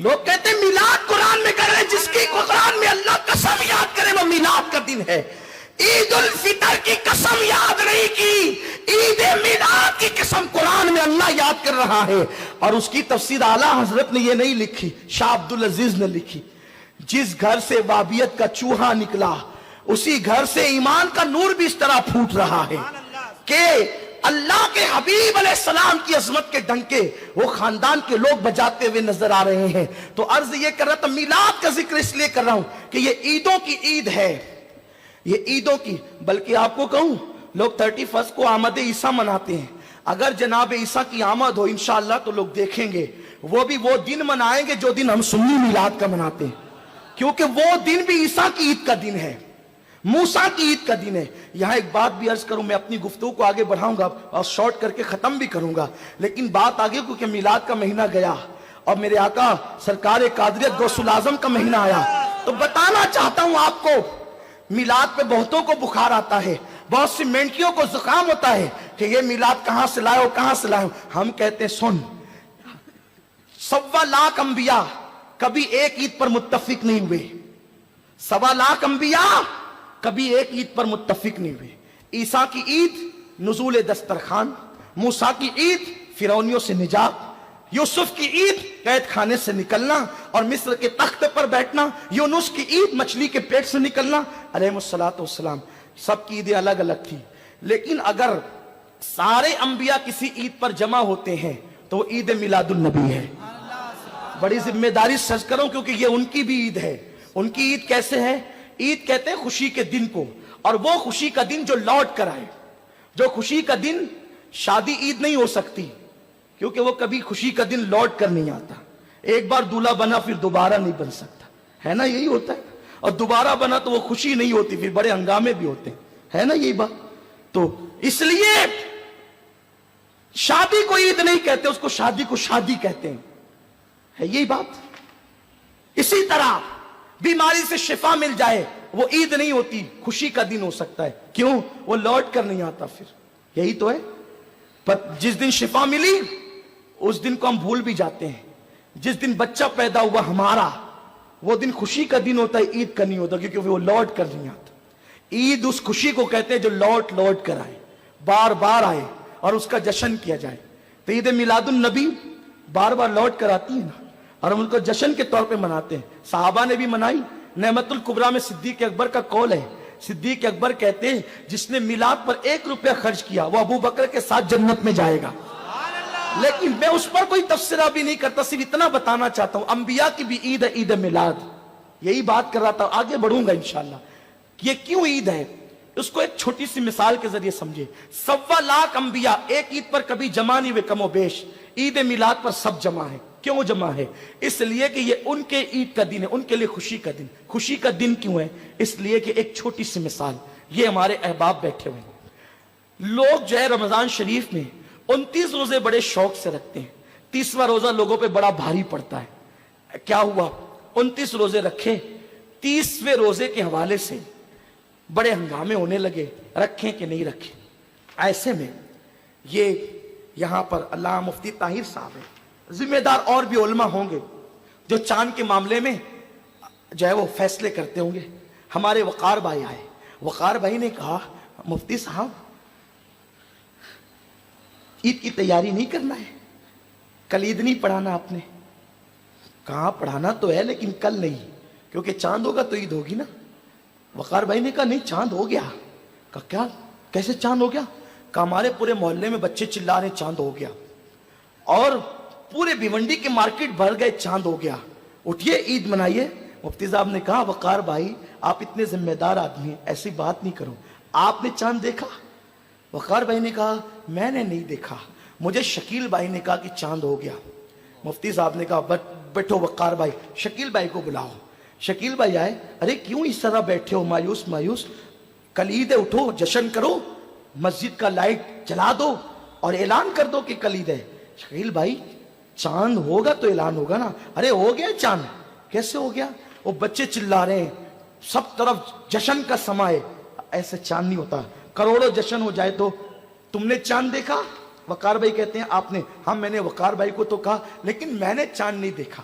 لوگ کہتے ہیں میلاد قرآن میں کر رہے ہیں، جس کی قرآن میں اللہ قسم یاد کرے وہ میلاد کا دن ہے. عید الفطر کی قسم یاد نہیں کی، عید میلاد کی قسم قرآن میں اللہ یاد کر رہا ہے. اور اس کی تفسیر اعلیٰ حضرت نے یہ نہیں لکھی، شاہ عبدالعزیز نے لکھی. جس گھر سے وابیت کا چوہا نکلا اسی گھر سے ایمان کا نور بھی اس طرح پھوٹ رہا ہے کہ اللہ کے حبیب علیہ السلام کی عظمت کے ڈنکے وہ خاندان کے لوگ بجاتے ہوئے نظر آ رہے ہیں. تو عرض یہ کر رہا تھا، میلاد کا ذکر اس لیے کر رہا ہوں کہ یہ عیدوں کی عید ہے، یہ عیدوں کی. بلکہ آپ کو کہوں، لوگ 31 کو آمد عیسیٰ مناتے ہیں. اگر جناب عیسیٰ کی آمد ہو انشاءاللہ تو لوگ دیکھیں گے وہ بھی وہ دن منائیں گے جو دن ہم سنی میلاد کا مناتے ہیں، کیونکہ وہ دن بھی عیسیٰ کی عید کا دن ہے، موسیٰ کی عید کا دن ہے. یہاں ایک بات بھی عرض کروں، میں اپنی گفتگو کو آگے بڑھاؤں گا اور شارٹ کر کے ختم بھی کروں گا، لیکن بات آگے کیونکہ میلاد کا مہینہ گیا اور میرے آقا سرکار قادریت غوث العظم کا مہینہ آیا، تو بتانا چاہتا ہوں آپ کو، میلاد پہ بہتوں کو بخار آتا ہے، بہت سی مینٹیوں کو زکام ہوتا ہے کہ یہ میلاد کہاں سے لائے ہو، کہاں سے لائے ہو. ہم کہتے ہیں سن، 1.25 لاکھ انبیاء کبھی ایک عید پر متفق نہیں ہوئے، 1.25 لاکھ انبیاء کبھی ایک عید پر متفق نہیں ہوئے. عیسیٰ کی عید نزول دسترخوان، موسیٰ کی عید فرعونیوں سے نجات، یوسف کی عید قید خانے سے نکلنا اور مصر کے تخت پر بیٹھنا، یونس کی عید مچھلی کے پیٹ سے نکلنا، علیہ الصلوۃ والسلام. سب کی عیدیں الگ الگ تھی، لیکن اگر سارے انبیاء کسی عید پر جمع ہوتے ہیں تو وہ عید میلاد النبی ہے. بڑی ذمہ داری سے سچ کروں کیونکہ یہ ان کی بھی عید ہے. ان کی عید کیسے ہے؟ عید کہتے ہیں خوشی کے دن کو، اور وہ خوشی کا دن جو لوٹ کر آئے. جو خوشی کا دن، شادی عید نہیں ہو سکتی کیونکہ وہ کبھی خوشی کا دن لوٹ کر نہیں آتا. ایک بار دولہا بنا پھر دوبارہ نہیں بن سکتا، ہے نا؟ یہی ہوتا ہے. اور دوبارہ بنا تو وہ خوشی نہیں ہوتی، پھر بڑے ہنگامے بھی ہوتے ہیں، ہے نا یہی بات؟ تو اس لیے شادی کو عید نہیں کہتے، اس کو شادی کو شادی کہتے ہیں، ہے یہی بات. اسی طرح بیماری سے شفا مل جائے وہ عید نہیں ہوتی، خوشی کا دن ہو سکتا ہے. کیوں؟ وہ لوٹ کر نہیں آتا. پھر یہی تو ہے. پر جس دن شفا ملی اس دن کو ہم بھول بھی جاتے ہیں. جس دن بچہ پیدا ہوا ہمارا، وہ دن خوشی کا دن ہوتا ہے، عید کا نہیں ہوتا، کیونکہ وہ لوٹ کر نہیں آتا. عید اس خوشی کو کہتے ہیں جو لوٹ لوٹ کر آئے، بار بار آئے اور اس کا جشن کیا جائے. تو عید میلاد النبی بار بار لوٹ کر آتی ہے نا، اور ہم ان کو جشن کے طور پہ مناتے ہیں. صحابہ نے بھی منائی. نعمت الکبریٰ میں صدیق اکبر کا قول ہے. صدیق اکبر کہتے ہیں جس نے میلاد پر 1 روپیہ خرچ کیا وہ ابو بکر کے ساتھ جنت میں جائے گا. لیکن میں اس پر کوئی تبصرہ بھی نہیں کرتا، صرف اتنا بتانا چاہتا ہوں انبیاء کی بھی عید ہے، عید میلاد. یہی بات کر رہا تھا، آگے بڑھوں گا انشاءاللہ. یہ کیوں عید ہے اس کو ایک چھوٹی سی مثال کے ذریعے سمجھے. 1.25 لاکھ انبیاء ایک عید پر کبھی جمع نہیں ہوئے کم و بیش، عید میلاد پر سب جمع ہے. کیوں جمع ہے؟ اس لیے کہ یہ ان کے عید کا دن ہے، ان کے لیے خوشی کا دن. خوشی کا دن کیوں ہے؟ اس لیے کہ ایک چھوٹی سی مثال، یہ ہمارے احباب بیٹھے ہوئے ہیں، لوگ جو ہے رمضان شریف میں 29 روزے بڑے شوق سے رکھتے ہیں. 30واں روزہ لوگوں پہ بڑا بھاری پڑتا ہے. کیا ہوا؟ 29 روزے رکھے، 30ویں روزے کے حوالے سے بڑے ہنگامے ہونے لگے، رکھیں کہ نہیں رکھیں. ایسے میں یہ یہاں پر علامہ مفتی طاہر صاحب ہیں، ذمہ دار اور بھی علماء ہوں گے جو چاند کے معاملے میں جو ہے وہ فیصلے کرتے ہوں گے. ہمارے وقار بھائی آئے. وقار بھائی نے کہا مفتی صاحب عید کی تیاری نہیں کرنا ہے، کل عید نہیں پڑھانا آپ نے. کہاں پڑھانا تو ہے لیکن کل نہیں، کیونکہ چاند ہوگا تو عید ہوگی نا. وقار بھائی نے کہا نہیں چاند ہو گیا. کہا کیا؟ کیسے چاند ہو گیا؟ کہا ہمارے پورے محلے میں بچے چلا رہے چاند ہو گیا، اور پورے بھیونڈی کے مارکیٹ بھر گئے چاند ہو گیا، اٹھیے عید منائیے. مفتی صاحب نے کہا وقار بھائی آپ اتنے ذمہ دار آدمی ہیں، ایسی بات نہیں کرو، آپ نے چاند دیکھا؟ وقار بھائی نے کہا میں نے نہیں دیکھا، مجھے شکیل بھائی نے کہا کہ چاند ہو گیا. مفتی صاحب نے کہا بیٹھو وقار بھائی، شکیل بھائی کو بلاؤ. شکیل بھائی آئے. ارے کیوں اس طرح بیٹھے ہو مایوس مایوس؟ کل عید ہے، اٹھو جشن کرو، مسجد کا لائٹ جلا دو اور اعلان کر دو کہ کل عید ہے. شکیل بھائی چاند ہوگا تو اعلان ہوگا نا. ارے ہو گیا چاند. کیسے ہو گیا؟ وہ بچے چلا رہے ہیں، سب طرف جشن کا سما ہے. ایسے چاند نہیں ہوتا، کروڑوں جشن ہو جائے تو. تم نے چاند دیکھا؟ وقار بھائی کہتے ہیں آپ نے. ہاں میں نے وقار بھائی کو تو کہا لیکن میں نے چاند نہیں دیکھا.